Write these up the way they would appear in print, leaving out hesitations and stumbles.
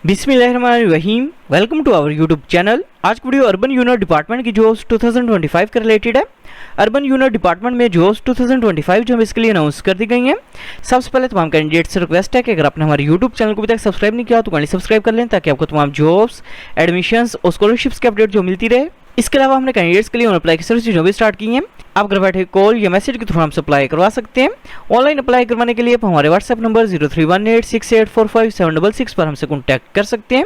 बिस्मिल्लाहिर्रहमानिर्रहीम। Welcome to our YouTube channel. आज की वीडियो अर्बन यूनिट डिपार्टमेंट की जॉब्स 2025 के रिलेटेड है। अर्बन यूनिट डिपार्टमेंट में जॉब्स 2025 जो इसके लिए अनाउंस कर दी गई हैं। सबसे पहले तमाम कैंडिडेट से रिक्वेस्ट है कि अगर आपने हमारे यूट्यूब चैनल को अभी तक सब्सक्राइब नहीं किया तो काइंडली सब्सक्राइब कर लें ताकि आपको तमाम जॉब्स, एडमिशंस और स्कॉलरशिप्स की अपडेट जो मिलती रहे। इसके अलावा हमने कैंडिडेट्स के लिए ऑन अप्लाई की सर्विस जो भी स्टार्ट की है। आप घर बैठे कॉल या मैसेज के थ्रू हमसे अप्लाई करवा सकते हैं। ऑनलाइन अप्लाई करवाने के लिए आप हमारे व्हाट्सएप नंबर 0318684576 पर हमसे कॉन्टैक्ट कर सकते हैं।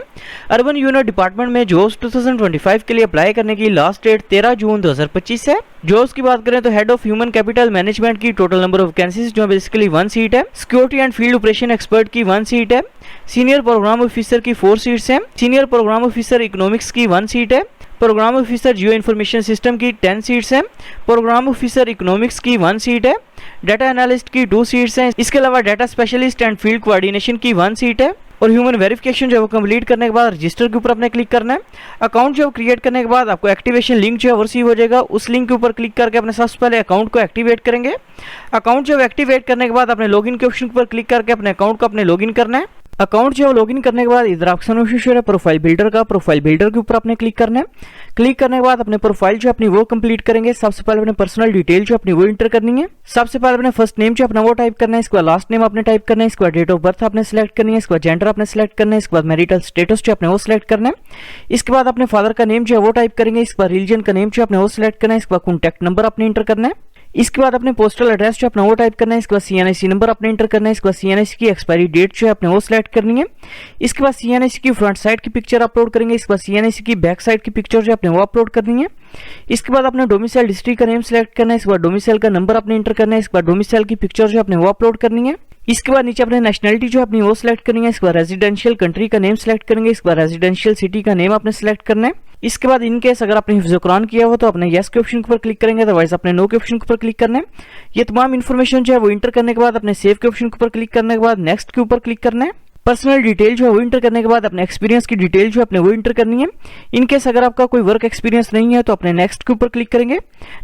अर्बन यूनिट डिपार्टमेंट में जॉब्स 2025 के लिए अप्लाई करने की लास्ट डेट 13 जून 2025 है। जॉब्स की बात करें तो head of human capital management की टोटल नंबर ऑफ वैकेंसीज जो बेसिकली 1 सीट है। Security and field operation expert की 1 सीट है। सीनियर प्रोग्राम ऑफिसर की 4 सीट्स हैं। सीनियर प्रोग्राम ऑफिसर इकोनॉमिक्स की 1 सीट है। प्रोग्राम ऑफिसर जियो इन्फॉर्मेशन सिस्टम की 10 सीट्स हैं। प्रोग्राम ऑफिसर इकोनॉमिक्स की 1 सीट है। डाटा एनालिस्ट की 2 सीट्स हैं। इसके अलावा data specialist and field coordination की 1 सीट है। और ह्यूमन वेरिफिकेशन जो है वो कंप्लीट करने के बाद रजिस्टर के ऊपर आपने क्लिक करना है। अकाउंट जो क्रिएट करने के बाद आपको एक्टिवेशन लिंक जो है वो रिसीव हो जाएगा। उस लिंक के ऊपर क्लिक करके अपने सबसे पहले अकाउंट को एक्टिवेट करेंगे। अकाउंट जो एक्टिवेट करने के बाद अपने लॉगिन के ऑप्शन पर क्लिक करके अपने अकाउंट को अपने लॉगिन करना है। अकाउंट जो लॉगिन करने के बाद इधर ऑप्शन है प्रोफाइल बिल्डर का। प्रोफाइल बिल्डर के ऊपर आपने क्लिक करना है। क्लिक करने के बाद अपने प्रोफाइल जो अपनी वो कंप्लीट करेंगे। सबसे पहले अपने पर्सनल डिटेल जो अपनी वो इंटर करनी है। सबसे पहले अपने फर्स्ट नेम जो अपना वो टाइप करना है। इसके बाद लास्ट नेम आपने टाइप करना है। इसके बाद डेट ऑफ बर्थ आपने सेलेक्ट करनी है। इसके बाद जेंडर आपने सेलेक्ट करना है। इसके बाद मैरिटल स्टेटस जो अपने वो सिलेक्ट करना है। इसके बाद अपने फादर का नेम जो है वो टाइप करेंगे। इसके बाद रिलीजन का नेम जो अपने वो सिलेक्ट करना है। इसके बाद कॉन्टैक्ट नंबर अपने इंटर करना है। इसके बाद अपने पोस्टल एड्रेस जो अपना वो टाइप करना है। इसके बाद CNIC नंबर अपने इंटर करना है। इसके बाद CNIC की एक्सपायरी डेट जो है अपने वो सिलेक्ट करनी है। इसके बाद CNIC की फ्रंट साइड की पिक्चर अपलोड करेंगे। इसके बाद CNIC की बैक साइड की पिक्चर जो अपने वो अपलोड करनी है। इसके बाद अपने डोमिसाइल डिस्ट्रिक्ट का नेम सिलेक्ट करना है। इसके बाद डोमिसाइल का नंबर अपने इंटर करना है। इसके बाद डोमिसाइल की पिक्चर जो अपने वो अपलोड करनी है। इसके बाद नीचे अपने नेशनलिटी जो अपनी वो सिलेक्ट करनी है। इसके बाद रेजिडेंशियल कंट्री का नेम सिलेक्ट करेंगे। इसके बाद रेजिडेंशियल सिटी का नेम आपने सिलेक्ट करना है। इसके बाद इन केस अगर आपने हिफ्ज़ कुरान किया हो तो अपने यस के ऑप्शन के ऊपर क्लिक करेंगे, अदरवाइज अपने नो के ऑप्शन के ऊपर क्लिक करना है। ये तमाम इन्फॉर्मेशन जो है वो इंटर करने के बाद अपने सेव के ऑप्शन के ऊपर क्लिक करने के बाद नेक्स्ट के ऊपर क्लिक करना है। पर्सनल डिटेल जो है वो इंटर करने के बाद अपने एक्सपीरियंस की डिटेल जो अपने वो इंटर करनी है। इन केस अगर आपका कोई वर्क एक्सपीरियंस नहीं है तो अपने नेक्स्ट के ऊपर क्लिक करेंगे।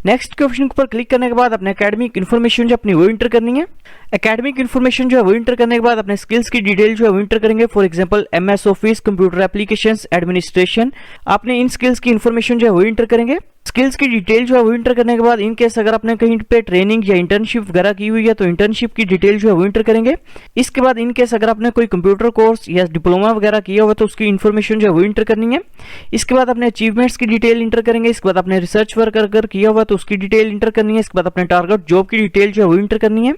नेक्स्ट के ऑप्शन के ऊपर क्लिक करने के बाद अपने एकेडमिक इन्फॉर्मेशन जो अपनी वो इंटर करनी है। एकेडमिक इन्फॉर्मेशन जो है वो इंटर करने के बाद अपने स्किल्स की डिटेल जो है वो इंटर करेंगे। For example MS office, computer applications, administration. आपने इन स्किल्स की इन्फॉर्मेशन जो है वो इंटर करेंगे। स्किल्स की डिटेल जो है वो इंटर करने के बाद इन केस अगर आपने कहीं पे ट्रेनिंग या इंटर्नशिप वगैरह की हुई है तो इंटर्नशिप की डिटेल जो है वो इंटर करेंगे। इसके बाद इन केस अगर आपने कोई कंप्यूटर कोर्स या डिप्लोमा वगैरह किया हुआ तो उसकी इन्फॉर्मेशन जो है वो इंटर करनी है। इसके बाद अपने अचीवमेंट्स की डिटेल इंटर करेंगे। इसके बाद अपने रिसर्च वर्क अगर किया हुआ तो उसकी डिटेल इंटर करनी है। इसके बाद अपने टारगेट जॉब की डिटेल जो है वो इंटर करनी है।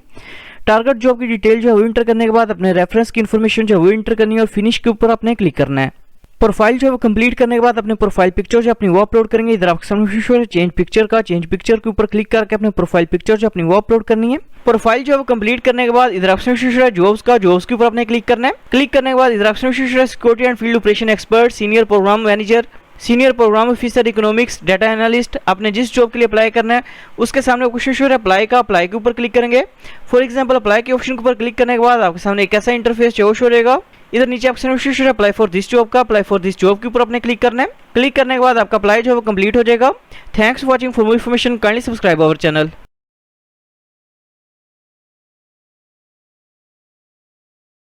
टारगेट जॉब की डिटेल जो है वो इंटर करने के बाद अपने रेफरेंस की इन्फॉर्मेशन जो है वो इंटर करनी है और फिनिश के ऊपर आपने क्लिक करना है। प्रोफाइल जो है वो कंप्लीट करने के बाद अपने प्रोफाइल पिक्चर जो अपनी वो अपलोड करेंगे। इधर आपके सामने चेंज पिक्चर का, चेंज पिक्चर के ऊपर क्लिक करके अपने प्रोफाइल पिक्चर जो अपनी वो अपलोड करनी है। प्रोफाइल जो है वो कंप्लीट करने के बाद इधर ऑप्शन जॉब्स का, जॉब्स के ऊपर आपने क्लिक करना है। क्लिक करने के बाद इधर option security and field operation expert, senior program manager, senior program officer economics, data analyst. आपने जिस जॉब के लिए अप्लाई करना है उसके सामने क्वेश्चन है अप्लाई का, अप्लाई के ऊपर क्लिक करेंगे। फॉर एग्जांपल अप्लाई के ऑप्शन के ऊपर क्लिक करने के बाद आपके सामने एक ऐसा इंटरफेस शो रहेगा। इधर नीचे ऑप्शन है अप्लाई फॉर दिस जॉब का, अप्लाई फॉर दिस जॉब के ऊपर आपने क्लिक करना है। क्लिक करने के बाद आपका अप्लाई जो है वो कंप्लीट हो जाएगा। Thanks for watching. For more information kindly subscribe our channel.